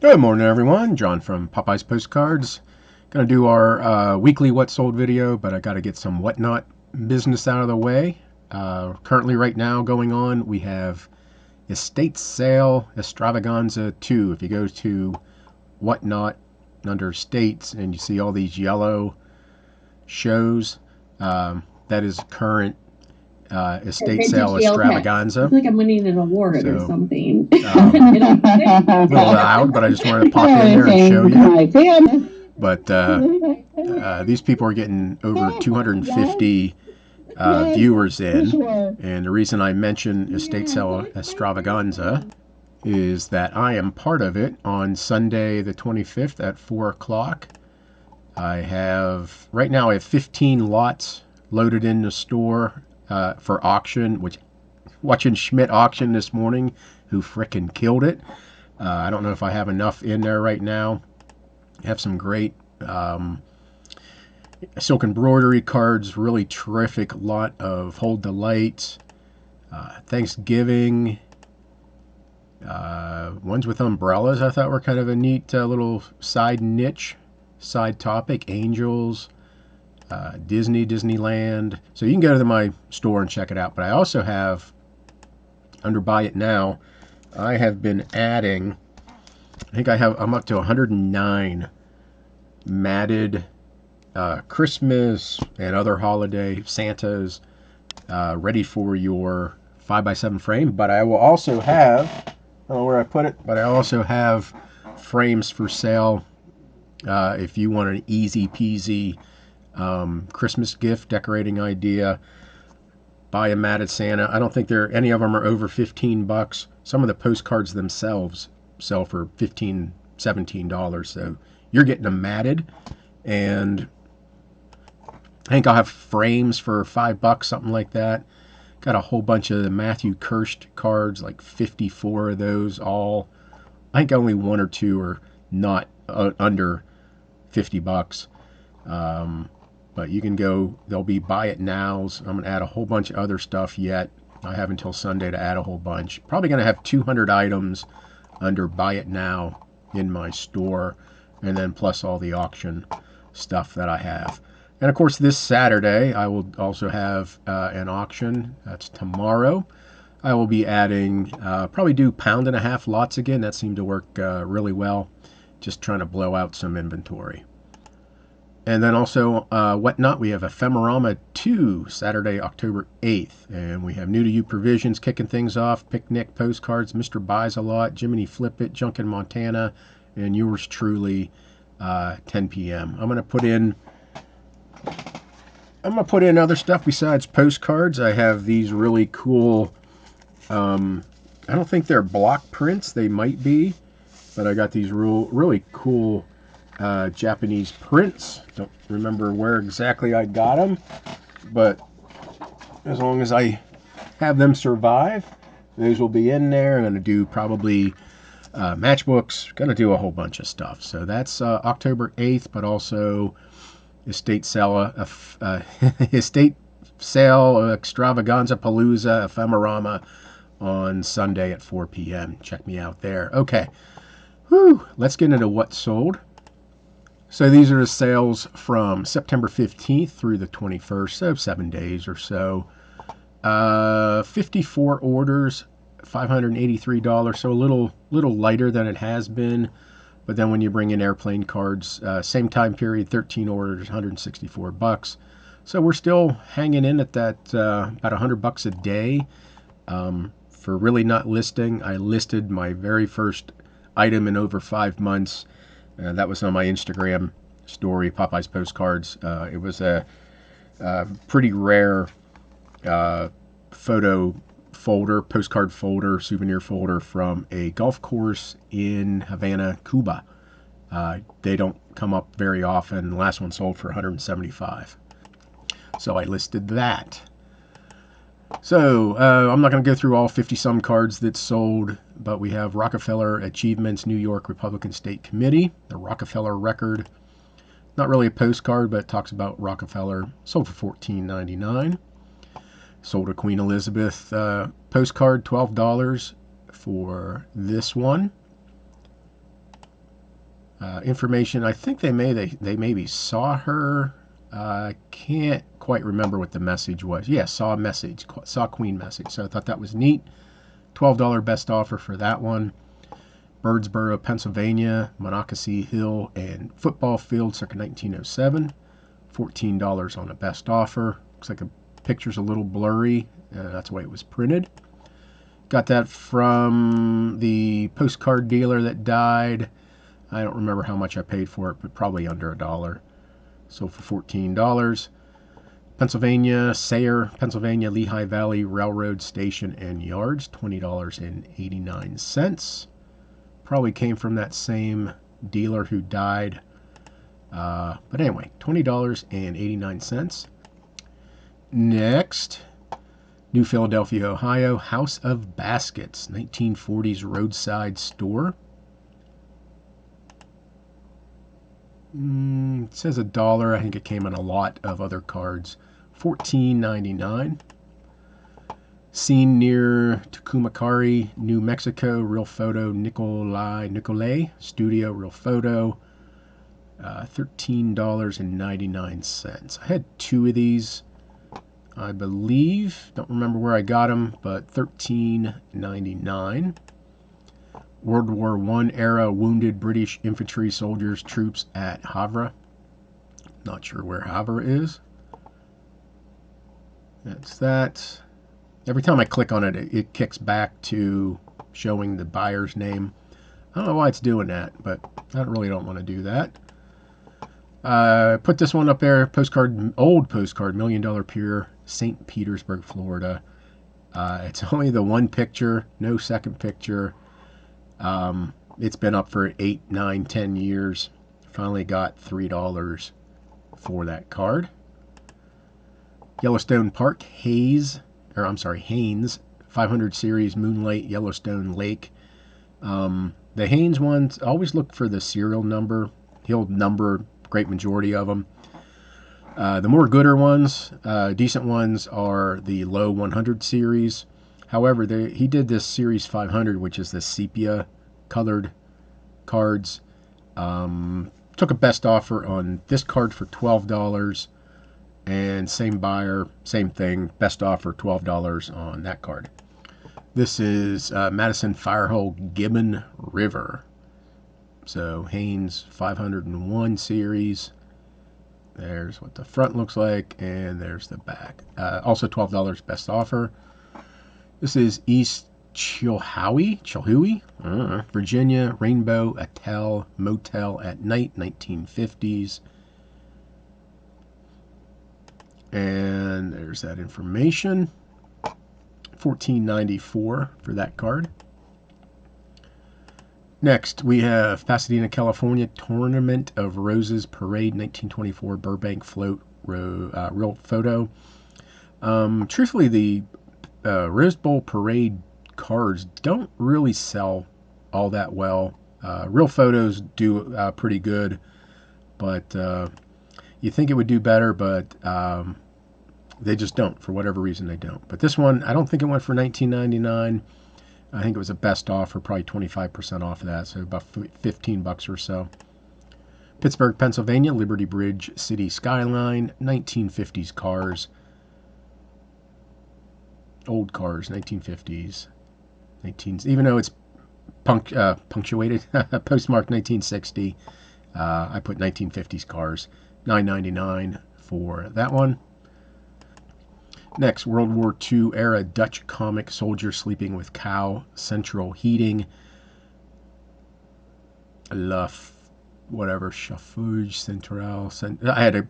Good morning, everyone. John from Popeyes Postcards. Gonna do our weekly What Sold video, but I got to get some WhatNot business out of the way. Currently, right now, going on, we have Estate Sale Extravaganza 2. If you go to WhatNot under States and you see all these yellow shows, that is current estate sale extravaganza. I feel like I'm winning an award or something. A little loud, but I just wanted to pop in there and show you. But these people are getting over 250 viewers in. And the reason I mention estate sale extravaganza is that I am part of it on Sunday the 25th at 4 o'clock. Right now I have 15 lots loaded in the store for auction, which watching Schmidt auction this morning, who frickin' killed it. I don't know if I have enough in there right now. I have some great silk embroidery cards, really terrific lot of Hold the Light, Thanksgiving, ones with umbrellas I thought were kind of a neat little side niche, side topic, angels, Disneyland. So you can go to my store and check it out. But I also have, under Buy It Now, I have been adding, I'm up to 109 matted Christmas and other holiday Santas ready for your 5x7 frame. But I will also have, I don't know where I put it, but I also have frames for sale if you want an easy peasy Christmas gift decorating idea. Buy a matted Santa. I don't think any of them are over 15 bucks. Some of the postcards themselves sell for $15, $17. So you're getting them matted. And I think I'll have frames for $5, something like that. Got a whole bunch of the Matthew Kirst cards, like 54 of those all. I think only one or two are not under 50 bucks. But you can go, there'll be Buy It Nows. I'm going to add a whole bunch of other stuff yet. I have until Sunday to add a whole bunch. Probably going to have 200 items under Buy It Now in my store. And then plus all the auction stuff that I have. And of course this Saturday I will also have an auction. That's tomorrow. I will be adding, probably do £1.5 lots again. That seemed to work really well. Just trying to blow out some inventory. And then also, WhatNot, we have Ephemerama 2, Saturday, October 8th. And we have New to You Provisions kicking things off, Picnic Postcards, Mr. Buys a Lot, Jiminy Flip It, Junk in Montana, and yours truly, 10 p.m. I'm going to put in other stuff besides postcards. I have these really cool, I don't think they're block prints. They might be, but I got these really cool Japanese prints. Don't remember where exactly I got them, but as long as I have them survive, those will be in there. I'm going to do probably matchbooks. Going to do a whole bunch of stuff. So that's October 8th, but also estate sale extravaganza palooza ephemerama on Sunday at 4 p.m. Check me out there. Okay, let's get into what sold. So these are the sales from September 15th through the 21st, so 7 days or so. 54 orders, $583, so a little lighter than it has been. But then when you bring in airplane cards, same time period, 13 orders, $164. So we're still hanging in at that about $100 a day. For really not listing, I listed my very first item in over 5 months. That was on my Instagram story, Popeyes Postcards. It was a pretty rare photo folder, postcard folder, souvenir folder from a golf course in Havana, Cuba. They don't come up very often. The last one sold for $175. So I listed that. So I'm not going to go through all 50-some cards that sold, but we have Rockefeller Achievements, New York Republican State Committee, the Rockefeller Record. Not really a postcard, but it talks about Rockefeller. Sold for $14.99. Sold a Queen Elizabeth postcard, $12 for this one. Information. I think they maybe saw her. I can't quite remember what the message was. Yeah, saw a message, saw Queen message. So I thought that was neat. $12 best offer for that one. Birdsboro, Pennsylvania, Monocacy Hill and football field circa 1907. $14 on a best offer. Looks like the picture's a little blurry. That's the way it was printed. Got that from the postcard dealer that died. I don't remember how much I paid for it, but probably under $1. So for $14. Pennsylvania, Sayre, Pennsylvania, Lehigh Valley Railroad Station and Yards, $20.89. Probably came from that same dealer who died. But anyway, $20.89. Next, New Philadelphia, Ohio, House of Baskets, 1940s roadside store. It says $1. I think it came in a lot of other cards. $14.99. Scene near Tucumcari, New Mexico. Real photo, Nicolay Studio. Real photo. $13.99. I had two of these, I believe. Don't remember where I got them, but $13.99. World War I era wounded British infantry soldiers troops at Havre. Not sure where Havre is. That's that. Every time I click on it, it kicks back to showing the buyer's name. I don't know why it's doing that, but I really don't want to do that. Put this one up there. Postcard, old postcard, $1 Million Pier, St. Petersburg, Florida. It's only the one picture, no second picture. It's been up for 8, 9, 10 years. Finally got $3 for that card. Yellowstone Park, Haynes, 500 series Moonlight Yellowstone Lake. The Haynes ones, always look for the serial number. He'll number great majority of them. The more gooder ones, decent ones, are the low 100 series. However, he did this series 500, which is the sepia colored cards. Took a best offer on this card for $12, and same buyer, same thing, best offer $12 on that card. This is Madison Firehole Gibbon River. So Haynes 501 series. There's what the front looks like, and there's the back. Also $12 best offer. This is East Chilhowie, Virginia, Rainbow Hotel Motel at Night, 1950s. And there's that information. $14.94 for that card. Next, we have Pasadena, California, Tournament of Roses Parade, 1924 Burbank Float real photo. Truthfully, the Rose Bowl Parade cards don't really sell all that well. Real photos do pretty good, but you think it would do better, but they just don't. For whatever reason, they don't. But this one, I don't think it went for $19.99. I think it was a best offer, probably 25% off of that, so about $15 or so. Pittsburgh, Pennsylvania, Liberty Bridge City Skyline, 1950s cars. Old cars, 1950s. Even though it's punctuated, postmarked 1960, I put 1950s cars. $9.99 for that one. Next, World War II era Dutch comic Soldier Sleeping with Cow, Central Heating, Chauffage Central. I had to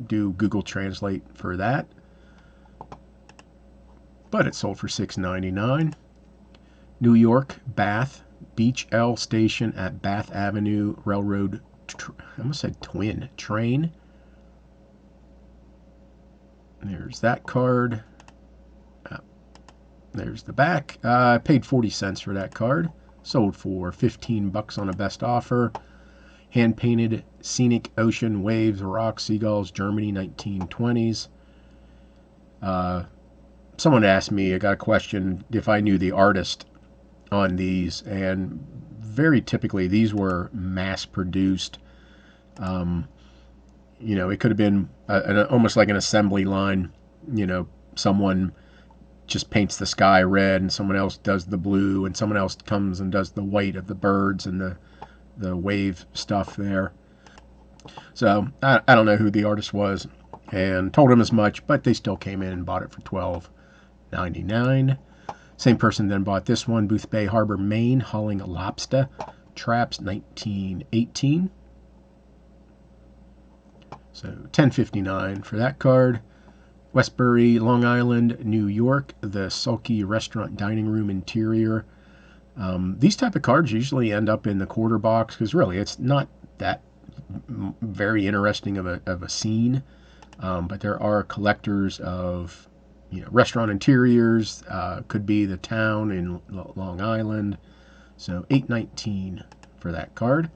do Google Translate for that, but it sold for $6.99. New York, Bath, Beach L Station at Bath Avenue Railroad, I almost said twin, train. There's that card. There's the back. I paid 40 cents for that card. Sold for $15 on a best offer. Hand-painted Scenic Ocean, Waves, Rocks, Seagulls, Germany, 1920s. Someone asked me, I got a question, if I knew the artist on these, and very typically these were mass produced. It could have been almost like an assembly line. Someone just paints the sky red, and someone else does the blue, and someone else comes and does the white of the birds and the wave stuff there. So I don't know who the artist was, and told him as much, but they still came in and bought it for $12.99. Same person then bought this one, Booth Bay Harbor, Maine, hauling lobster traps, 1918. So $10.59 for that card. Westbury, Long Island, New York, the sulky restaurant dining room interior. These type of cards usually end up in the quarter box because really it's not that very interesting of a scene, but there are collectors of restaurant interiors. Could be the town in Long Island. So $8.19 for that card.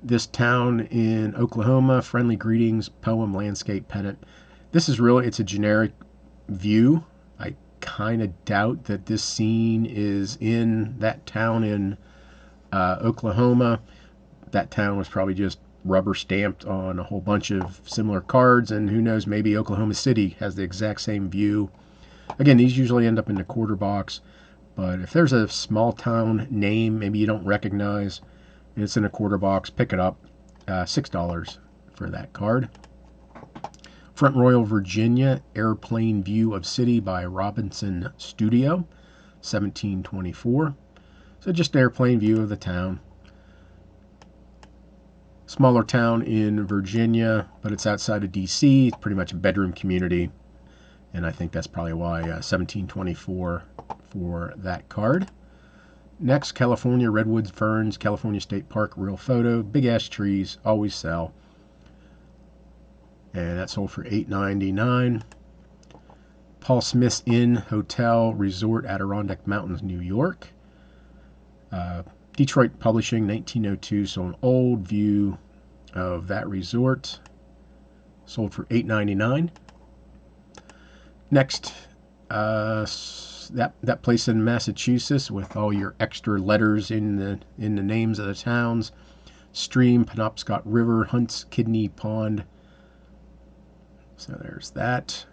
This town in Oklahoma, friendly greetings, poem, landscape, pennant. This is really, it's a generic view. I kind of doubt that this scene is in that town in Oklahoma. That town was probably just rubber stamped on a whole bunch of similar cards, and who knows, maybe Oklahoma City has the exact same view. Again, these usually end up in the quarter box, but if there's a small town name maybe you don't recognize, and it's in a quarter box, pick it up. $6 for that card. Front Royal, Virginia, Airplane View of City by Robinson Studio, $17.24. So just an airplane view of the town. Smaller town in Virginia, but it's outside of D.C. It's pretty much a bedroom community, and I think that's probably why $17.24 for that card. Next, California, Redwoods, Ferns, California State Park, real photo, big ass trees, always sell. And that sold for $8.99. Paul Smith's Inn, Hotel, Resort, Adirondack Mountains, New York. Detroit Publishing, 1902, so an old view of that resort. Sold for $8.99. Next, that place in Massachusetts with all your extra letters in the names of the towns. Stream, Penobscot River, Hunt's Kidney Pond. So there's that.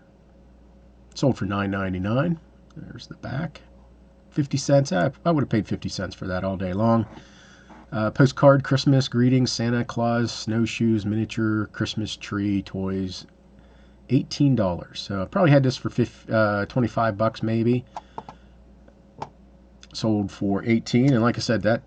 Sold for $9.99. There's the back. 50 cents. I would have paid 50 cents for that all day long. Postcard, Christmas, greetings, Santa Claus, snowshoes, miniature Christmas tree, toys. $18. So I probably had this for $25 maybe. Sold for $18. And like I said, that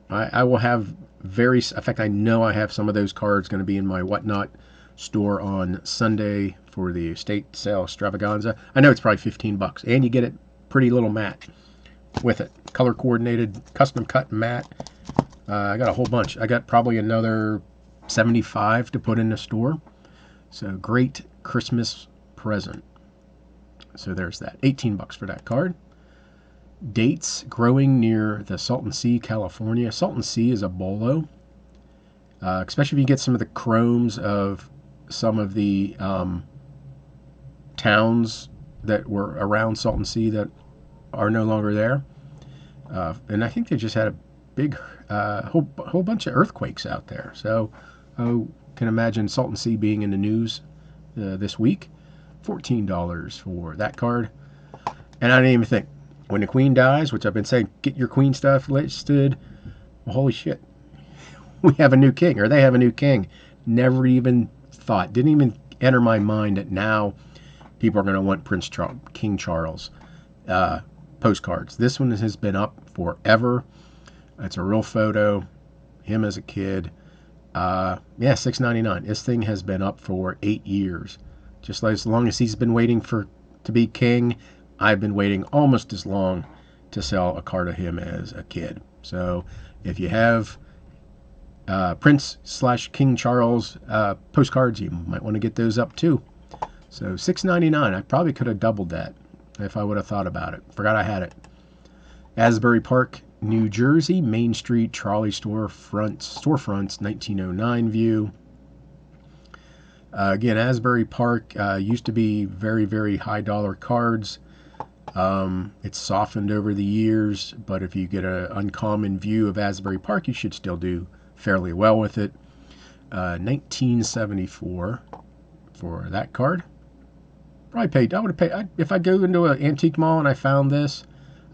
I will have in fact, I know I have some of those cards going to be in my WhatNot store on Sunday for the estate sale extravaganza. I know it's probably $15, and you get it pretty little mat with it, color coordinated, custom cut mat. I got a whole bunch. I got probably another 75 to put in the store. So great Christmas present. So there's that. $18 for that card. Dates growing near the Salton Sea, California. Salton Sea is a bolo, especially if you get some of the chromes of some of the towns that were around Salton Sea that are no longer there. And I think they just had a big whole bunch of earthquakes out there. So I can imagine Salton Sea being in the news this week. $14 for that card. And I didn't even think, when the queen dies, which I've been saying, get your queen stuff listed. Well, holy shit. We have a new king, or they have a new king. Never even thought, didn't even enter my mind that now people are going to want King Charles postcards. This one has been up forever. It's a real photo, him as a kid. $6.99. This thing has been up for 8 years. Just like as long as he's been waiting to be king, I've been waiting almost as long to sell a card of him as a kid. So if you have Prince/King Charles postcards, you might want to get those up too. So $6.99. I probably could have doubled that if I would have thought about it. Forgot I had it. Asbury Park, New Jersey, Main Street trolley storefronts, 1909 view. Again, Asbury Park used to be very, very high dollar cards. It's softened over the years, but if you get an uncommon view of Asbury Park, you should still do fairly well with it. 1974 for that card. Probably paid. I would have paid if I go into an antique mall and I found this.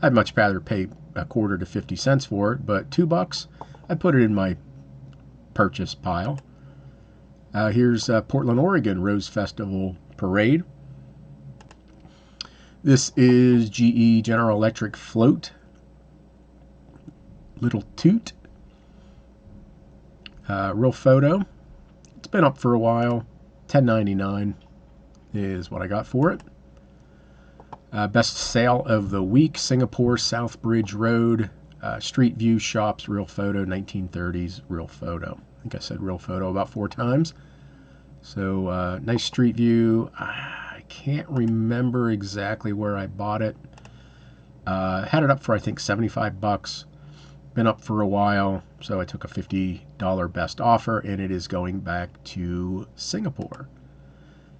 I'd much rather pay a quarter to 50 cents for it, but $2, I put it in my purchase pile. Here's Portland, Oregon Rose Festival Parade. This is GE General Electric Float. Little Toot. Real photo. It's been up for a while. $10.99 is what I got for it. Best sale of the week, Singapore Southbridge Road, Street View Shops, real photo, 1930s, real photo. I think I said real photo about 4 times. So nice street view. I can't remember exactly where I bought it. Had it up for I think $75. Been up for a while, so I took a $50 best offer, and it is going back to Singapore.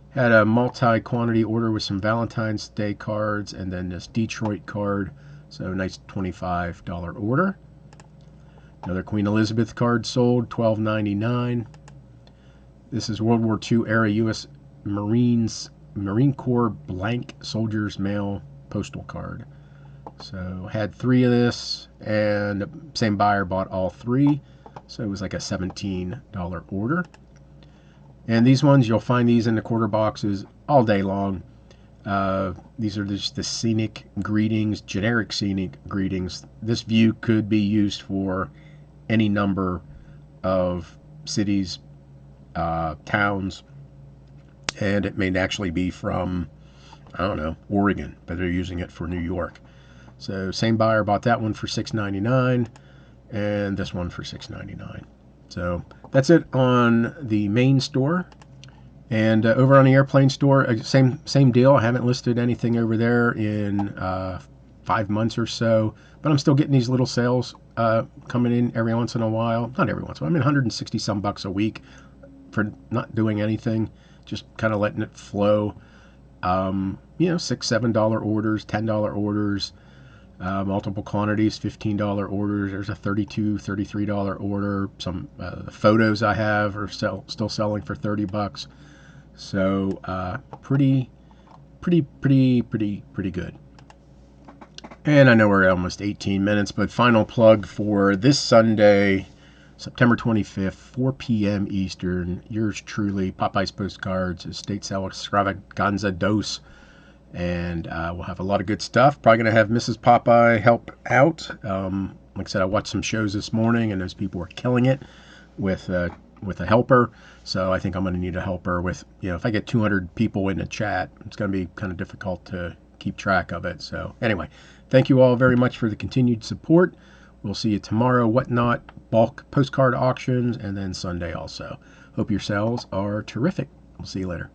Had a multi-quantity order with some Valentine's Day cards and then this Detroit card. So nice $25 order. Another Queen Elizabeth card sold, $12.99. This is World War II era U.S. Marine Corps blank Soldier's Mail postal card. So had 3 of this, and the same buyer bought all 3. So it was like a $17 order. And these ones, you'll find these in the quarter boxes all day long. These are just the scenic greetings, generic scenic greetings. This view could be used for any number of cities, towns, and it may actually be from, I don't know, Oregon, but they're using it for New York. So same buyer bought that one for $6.99 and this one for $6.99. So that's it on the main store. And over on the airplane store, same deal. I haven't listed anything over there in 5 months or so, but I'm still getting these little sales coming in every once in a while. Not every once in a while. I mean, 160 some bucks a week for not doing anything, just kind of letting it flow. $6, $7 orders, $10 orders. Multiple quantities, $15 orders. There's a $32, $33 order. Some photos I have are still selling for $30. So pretty good. And I know we're at almost 18 minutes, but final plug for this Sunday, September 25th, 4 p.m. Eastern. Yours truly, Popeyes Postcards, estate sale Extravaganza Dose. And we'll have a lot of good stuff. Probably going to have Mrs. Popeye help out. Like I said, I watched some shows this morning, and those people were killing it with a helper. So I think I'm going to need a helper with, if I get 200 people in the chat, it's going to be kind of difficult to keep track of it. So anyway, thank you all very much for the continued support. We'll see you tomorrow. WhatNot, bulk postcard auctions, and then Sunday also. Hope your sales are terrific. We'll see you later.